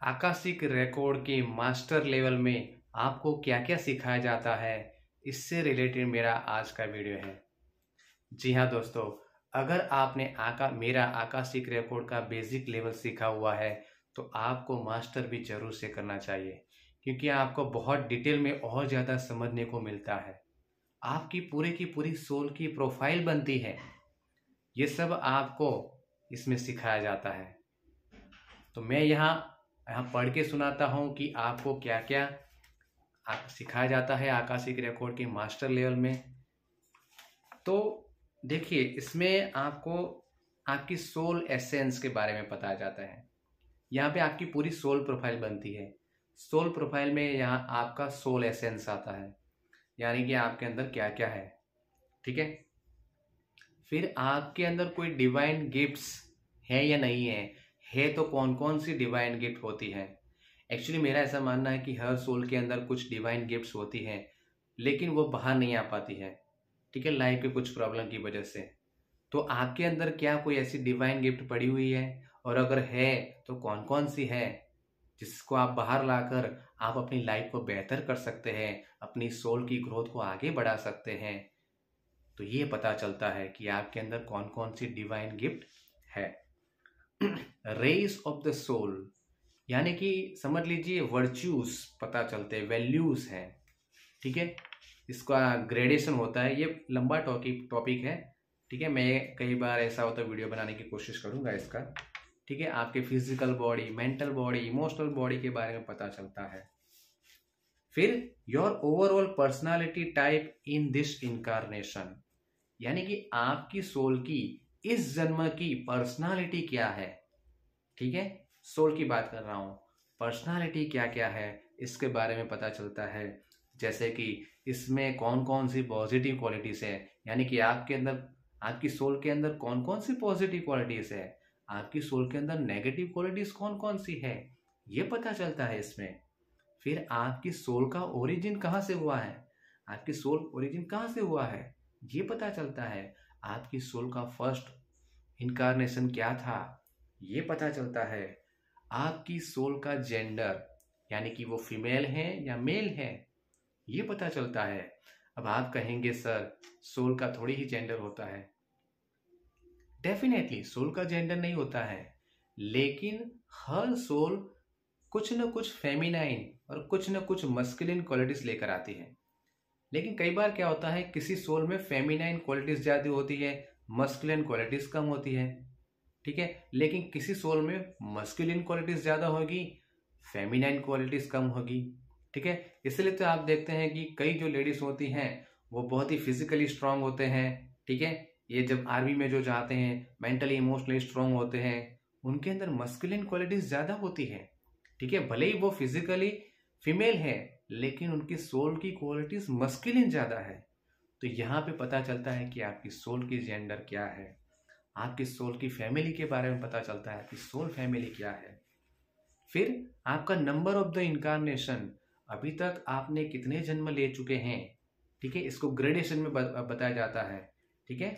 Akashic record के master level में आपको क्या क्या सिखाया जाता है, इससे रिलेटेड मेरा आज का वीडियो है। जी हाँ दोस्तों, अगर आपने मेरा आकाशिक रिकॉर्ड का बेसिक लेवल सीखा हुआ है तो आपको मास्टर भी जरूर से करना चाहिए, क्योंकि आपको बहुत डिटेल में और ज़्यादा समझने को मिलता है। आपकी पूरी की पूरी सोल की प्रोफाइल बनती है। ये सब आपको इसमें सिखाया जाता है। तो मैं यहाँ यहाँ पढ़ के सुनाता हूँ कि आपको क्या क्या सिखाया जाता है आकाशिक रिकॉर्ड के मास्टर लेवल में। तो देखिए, इसमें आपको आपकी सोल एसेंस के बारे में पता जाता है। यहाँ पे आपकी पूरी सोल प्रोफाइल बनती है। सोल प्रोफाइल में यहाँ आपका सोल एसेंस आता है, यानी कि आपके अंदर क्या क्या है। ठीक है, फिर आपके अंदर कोई डिवाइन गिफ्ट्स है या नहीं है तो कौन कौन सी डिवाइन गिफ्ट होती है। एक्चुअली मेरा ऐसा मानना है कि हर सोल के अंदर कुछ डिवाइन गिफ्ट्स होती हैं, लेकिन वो बाहर नहीं आ पाती है। ठीक है, लाइफ के कुछ प्रॉब्लम की वजह से। तो आपके अंदर क्या कोई ऐसी डिवाइन गिफ्ट पड़ी हुई है, और अगर है तो कौन कौन सी है, जिसको आप बाहर लाकर आप अपनी लाइफ को बेहतर कर सकते हैं, अपनी सोल की ग्रोथ को आगे बढ़ा सकते हैं। तो ये पता चलता है कि आपके अंदर कौन कौन सी डिवाइन गिफ्ट है। रेस ऑफ द सोल, यानी कि समझ लीजिए वर्च्यूज पता चलते हैं, वैल्यूज हैं। ठीक है, इसका ग्रेडेशन होता है। ये लंबा टॉपिक है। ठीक है, मैं कई बार ऐसा होता है वीडियो बनाने की कोशिश करूंगा इसका। ठीक है, आपके physical body, mental body, emotional body के बारे में पता चलता है। फिर your overall personality type in this incarnation, यानी कि आपकी सोल की इस जन्म की पर्सनालिटी क्या है। ठीक है, सोल की बात कर रहा हूं, पर्सनालिटी क्या क्या है इसके बारे में पता चलता है। जैसे कि इसमें कौन कौन सी पॉजिटिव क्वालिटीज है, यानी कि आपके अंदर, आपकी सोल के अंदर कौन कौन सी पॉजिटिव क्वालिटीज है, आपकी सोल के अंदर नेगेटिव क्वालिटीज कौन कौन सी है, ये पता चलता है इसमें। फिर आपकी सोल का ओरिजिन कहाँ से हुआ है, आपकी सोल ओरिजिन कहाँ से हुआ है, ये पता चलता है। आपकी सोल का फर्स्ट इनकारनेशन क्या था, ये पता चलता है। आपकी सोल का जेंडर, यानी कि वो फीमेल है या मेल है, ये पता चलता है। अब आप कहेंगे सर, सोल का थोड़ी ही जेंडर होता है। डेफिनेटली सोल का जेंडर नहीं होता है, लेकिन हर सोल कुछ न कुछ फेमिनाइन और कुछ न कुछ मस्कुलिन क्वालिटीज लेकर आती है। लेकिन कई बार क्या होता है, किसी सोल में फेमिनाइन क्वालिटीज ज्यादा होती है, मस्कुलिन क्वालिटीज कम होती है। ठीक है, लेकिन किसी सोल में मस्कुलिन क्वालिटीज ज्यादा होगी, फेमिनाइन क्वालिटीज कम होगी। ठीक है, इसलिए तो आप देखते हैं कि कई जो लेडीज होती हैं वो बहुत ही फिजिकली स्ट्रांग होते हैं। ठीक है, ये जब आर्मी में जो जाते हैं, मेंटली इमोशनली स्ट्रांग होते हैं, उनके अंदर मस्कुलिन क्वालिटीज ज्यादा होती है। ठीक है, भले ही वो फिजिकली फीमेल है, लेकिन उनकी सोल की क्वालिटीज मस्कुलिन ज्यादा है। तो यहाँ पे पता चलता है कि आपकी सोल की जेंडर क्या है, आपकी सोल की फैमिली के बारे में पता चलता है कि सोल फैमिली क्या है। फिर आपका नंबर ऑफ द इनकारनेशन, अभी तक आपने कितने जन्म ले चुके हैं। ठीक है, इसको ग्रेडेशन में बताया जाता है। ठीक है,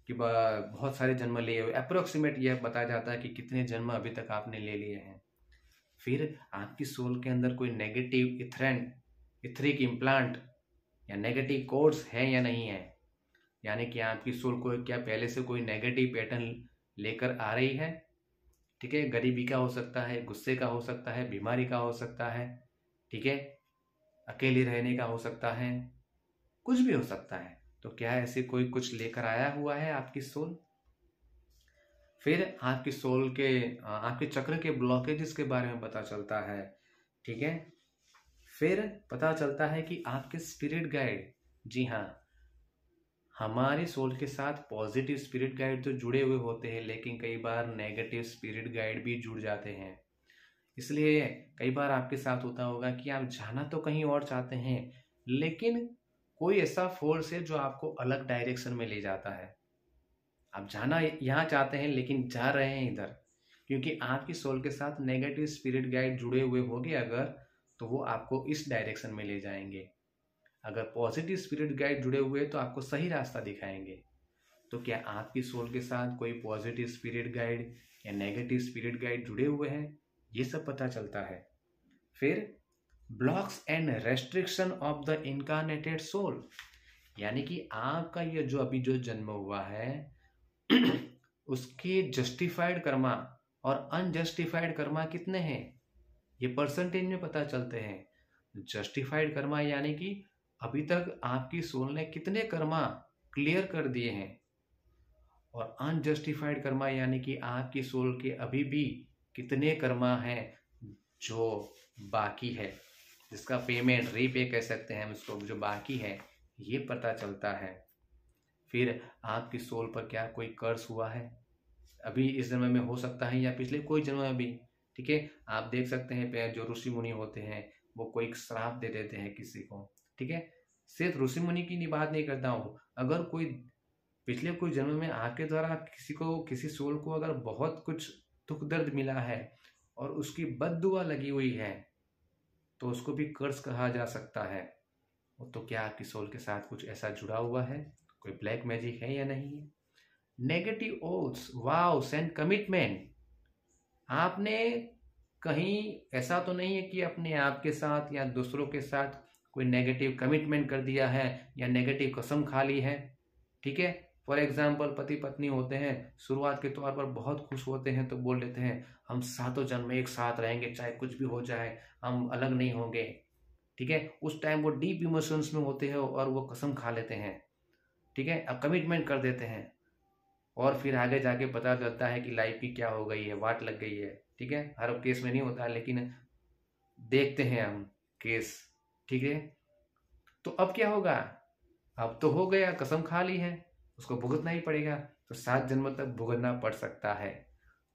कि बहुत सारे जन्म लिए हुए, अप्रोक्सीमेट यह बताया जाता है कि कितने जन्म अभी तक आपने ले लिए हैं। फिर आपकी सोल के अंदर कोई नेगेटिव इथरिक इम्प्लांट या नेगेटिव कोड्स है या नहीं है, यानी कि आपकी सोल को क्या पहले से कोई नेगेटिव पैटर्न लेकर आ रही है। ठीक है, गरीबी का हो सकता है, गुस्से का हो सकता है, बीमारी का हो सकता है। ठीक है, अकेले रहने का हो सकता है, कुछ भी हो सकता है। तो क्या ऐसे कोई कुछ लेकर आया हुआ है आपकी सोल। फिर आपकी सोल के आपके चक्र के ब्लॉकेजेस के बारे में पता चलता है। ठीक है, फिर पता चलता है कि आपके स्पिरिट गाइड, जी हाँ, हमारी सोल के साथ पॉजिटिव स्पिरिट गाइड तो जुड़े हुए होते हैं, लेकिन कई बार नेगेटिव स्पिरिट गाइड भी जुड़ जाते हैं। इसलिए कई बार आपके साथ होता होगा कि आप जाना तो कहीं और चाहते हैं, लेकिन कोई ऐसा फोर्स है जो आपको अलग डायरेक्शन में ले जाता है। आप जाना यहाँ चाहते हैं लेकिन जा रहे हैं इधर, क्योंकि आपकी सोल के साथ नेगेटिव स्पिरिट गाइड जुड़े हुए होंगे अगर, तो वो आपको इस डायरेक्शन में ले जाएंगे। अगर पॉजिटिव स्पिरिट गाइड जुड़े हुए तो आपको सही रास्ता दिखाएंगे। तो क्या आपकी सोल के साथ कोई पॉजिटिव स्पिरिट गाइड या नेगेटिव स्पिरिट गाइड जुड़े हुए हैं, ये सब पता चलता है। फिर blocks and restriction of the incarnated soul, यानी कि आपका ये जो अभी जो जन्म हुआ है उसके जस्टिफाइड कर्मा और अनजस्टिफाइड कर्मा कितने हैं, ये परसेंटेज में पता चलते हैं। जस्टिफाइड कर्मा यानी कि अभी तक आपकी सोल ने कितने कर्मा क्लियर कर दिए हैं, और अनजस्टिफाइड कर्मा यानी कि आपकी सोल के अभी भी कितने कर्मा हैं जो बाकी है, जिसका पेमेंट रीपे कह सकते हैं हम उसको, जो बाकी है, ये पता चलता है। फिर आपकी सोल पर क्या कोई कर्स हुआ है अभी इस जन्म में, हो सकता है या पिछले कोई जन्म में भी, ठीक है। आप देख सकते हैं जो ऋषि मुनि होते हैं वो कोई श्राप दे देते हैं किसी को, ठीक है। सिर्फ ऋषि मुनि की बात नहीं करता हूँ, अगर कोई पिछले कोई जन्म में आपके द्वारा किसी सोल को अगर बहुत कुछ दुख दर्द मिला है और उसकी बद्दुआ लगी हुई है तो उसको भी कर्स कहा जा सकता है। तो क्या आपकी सोल के साथ कुछ ऐसा जुड़ा हुआ है, कोई ब्लैक मैजिक है या नहीं है। नेगेटिव ओथ्स, वाव्स एंड कमिटमेंट, आपने कहीं ऐसा तो नहीं है कि अपने आप के साथ या दूसरों के साथ कोई नेगेटिव कमिटमेंट कर दिया है या नेगेटिव कसम खा ली है, ठीक है। फॉर एग्जाम्पल पति पत्नी होते हैं, शुरुआत के तौर पर बहुत खुश होते हैं तो बोल देते हैं हम सातों जन्म एक साथ रहेंगे, चाहे कुछ भी हो जाए हम अलग नहीं होंगे, ठीक है। उस टाइम वो डीप इमोशंस में होते हैं और वो कसम खा लेते हैं, ठीक है, अब कमिटमेंट कर देते हैं, और फिर आगे जाके पता चलता है कि लाइफ की क्या हो गई है, वाट लग गई है, ठीक है। हर केस में नहीं होता लेकिन देखते हैं हम केस, ठीक है। तो अब क्या होगा, अब तो हो गया, कसम खा ली है, उसको भुगतना ही पड़ेगा, तो 7 जन्म तक भुगतना पड़ सकता है।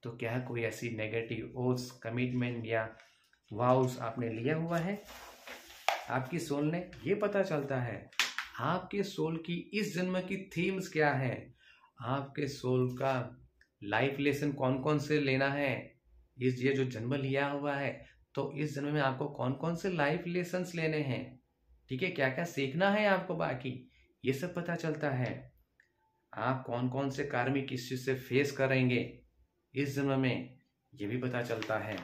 तो क्या कोई ऐसी नेगेटिव ओथ्स, कमिटमेंट या वाउस आपने लिया हुआ है आपकी सोल ने, ये पता चलता है। आपके सोल की इस जन्म की थीम्स क्या है, आपके सोल का लाइफ लेसन कौन कौन से लेना है, ये जो जन्म लिया हुआ है तो इस जन्म में आपको कौन कौन से लाइफ लेसन्स लेने हैं, ठीक है, क्या क्या सीखना है आपको बाकी, ये सब पता चलता है। आप कौन कौन से कार्मिक इश्यू से फेस करेंगे इस जन्म में, ये भी पता चलता है।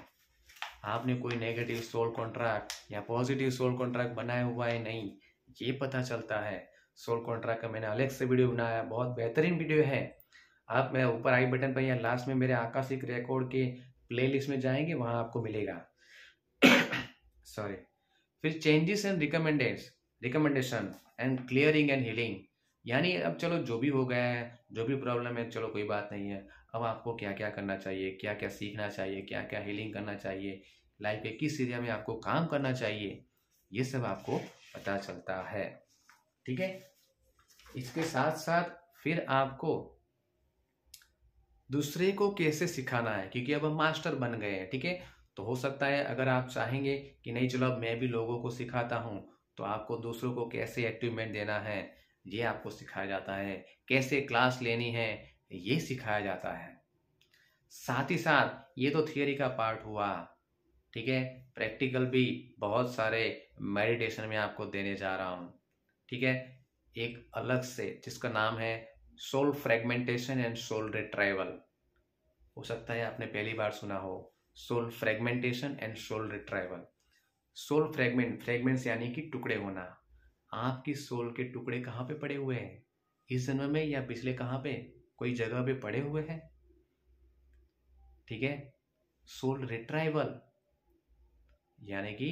आपने कोई नेगेटिव सोल कॉन्ट्रैक्ट या पॉजिटिव सोल कॉन्ट्रैक्ट बनाया हुआ है नहीं, ये पता चलता है। सोल कॉन्ट्रैक्ट का मैंने अलग से वीडियो बनाया, बहुत बेहतरीन वीडियो है, आप मैं ऊपर आई बटन पर या लास्ट में मेरे आकाशिक रिकॉर्ड के प्लेलिस्ट में जाएंगे, वहां आपको मिलेगा। सॉरी। फिर changes and recommendation and clearing and healing, यानी अब चलो जो भी हो गया है, जो भी प्रॉब्लम है, चलो कोई बात नहीं है, अब आपको क्या क्या करना चाहिए, क्या क्या सीखना चाहिए, क्या क्या हीलिंग करना चाहिए, लाइफ के किस एरिया में आपको काम करना चाहिए, ये सब आपको पता चलता है, ठीक है। इसके साथ साथ फिर आपको दूसरे को कैसे सिखाना है, क्योंकि अब हम मास्टर बन गए हैं, ठीक है। तो हो सकता है अगर आप चाहेंगे कि नहीं चलो अब मैं भी लोगों को सिखाता हूँ, तो आपको दूसरों को कैसे अचीवमेंट देना है ये आपको सिखाया जाता है, कैसे क्लास लेनी है ये सिखाया जाता है। साथ ही साथ ये तो थियरी का पार्ट हुआ, ठीक है, प्रैक्टिकल भी बहुत सारे मेडिटेशन में आपको देने जा रहा हूँ, ठीक है, एक अलग से जिसका नाम है soul fragmentation and soul retrieval. हो सकता है आपने पहली बार सुना हो, soul fragmentation and soul retrieval. Soul fragments यानी कि टुकड़े होना, आपकी सोल के टुकड़े कहाँ पे पड़े हुए हैं, इस जन्म में या पिछले कहाँ पे कोई जगह पे पड़े हुए हैं, ठीक है। सोल रिट्राइवल यानी कि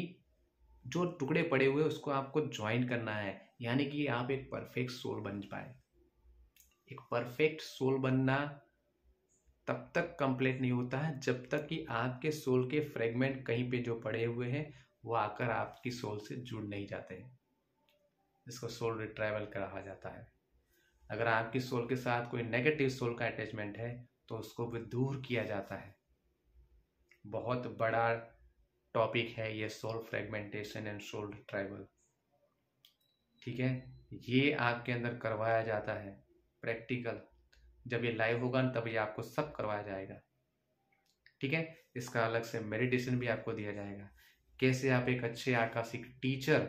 जो टुकड़े पड़े हुए उसको आपको ज्वाइन करना है, यानी कि आप एक परफेक्ट सोल बन पाए। एक परफेक्ट सोल बनना तब तक कंप्लीट नहीं होता है जब तक कि आपके सोल के फ्रेगमेंट कहीं पे जो पड़े हुए हैं वो आकर आपकी सोल से जुड़ नहीं जाते हैं, जिसको सोल रिट्राइवल कहा जाता है। अगर आपकी सोल के साथ कोई नेगेटिव सोल का अटैचमेंट है तो उसको भी दूर किया जाता है। बहुत बड़ा टॉपिक है ये soul fragmentation and soul retrieval, ठीक है। ये आपके अंदर करवाया जाता है प्रैक्टिकल, जब ये लाइव होगा तब ये आपको सब करवाया जाएगा, ठीक है। इसका अलग से मेडिटेशन भी आपको दिया जाएगा, कैसे आप एक अच्छे आकाशिक टीचर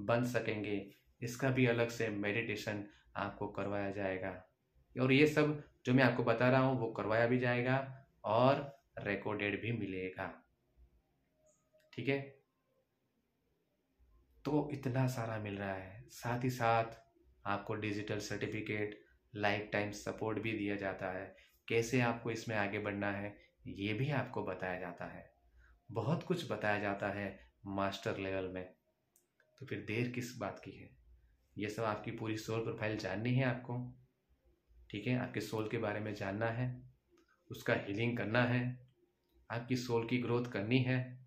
बन सकेंगे, इसका भी अलग से मेडिटेशन आपको करवाया जाएगा। और ये सब जो मैं आपको बता रहा हूँ वो करवाया भी जाएगा और रिकॉर्डेड भी मिलेगा, ठीक है। तो इतना सारा मिल रहा है, साथ ही साथ आपको digital certificate, life time support भी दिया जाता है। कैसे आपको इसमें आगे बढ़ना है ये भी आपको बताया जाता है। बहुत कुछ बताया जाता है मास्टर लेवल में। तो फिर देर किस बात की है? ये सब आपकी पूरी सोल प्रोफाइल जाननी है आपको, ठीक है। आपके सोल के बारे में जानना है, उसका हीलिंग करना है, आपकी सोल की ग्रोथ करनी है।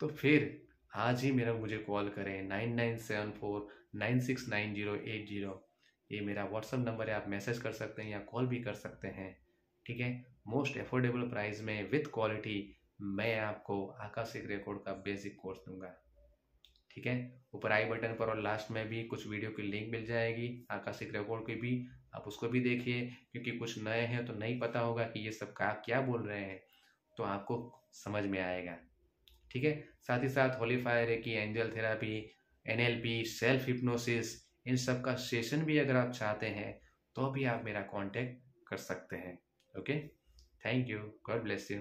तो फिर आज ही मुझे कॉल करें 9974969080। ये मेरा व्हाट्सअप नंबर है, आप मैसेज कर सकते हैं या कॉल भी कर सकते हैं, ठीक है। मोस्ट अफोर्डेबल प्राइस में विथ क्वालिटी मैं आपको आकाशिक रिकॉर्ड का बेसिक कोर्स दूंगा, ठीक है। ऊपर आई बटन पर और लास्ट में भी कुछ वीडियो की लिंक मिल जाएगी आकाशिक रिकॉर्ड की भी, आप उसको भी देखिए, क्योंकि कुछ नए हैं तो नहीं पता होगा कि ये सब क्या बोल रहे हैं, तो आपको समझ में आएगा, ठीक है। साथ ही साथ holy fire reiki, angel therapy, NLP, self hypnosis, इन सब का सेशन भी अगर आप चाहते हैं तो भी आप मेरा कांटेक्ट कर सकते हैं। Okay, thank you, God bless you.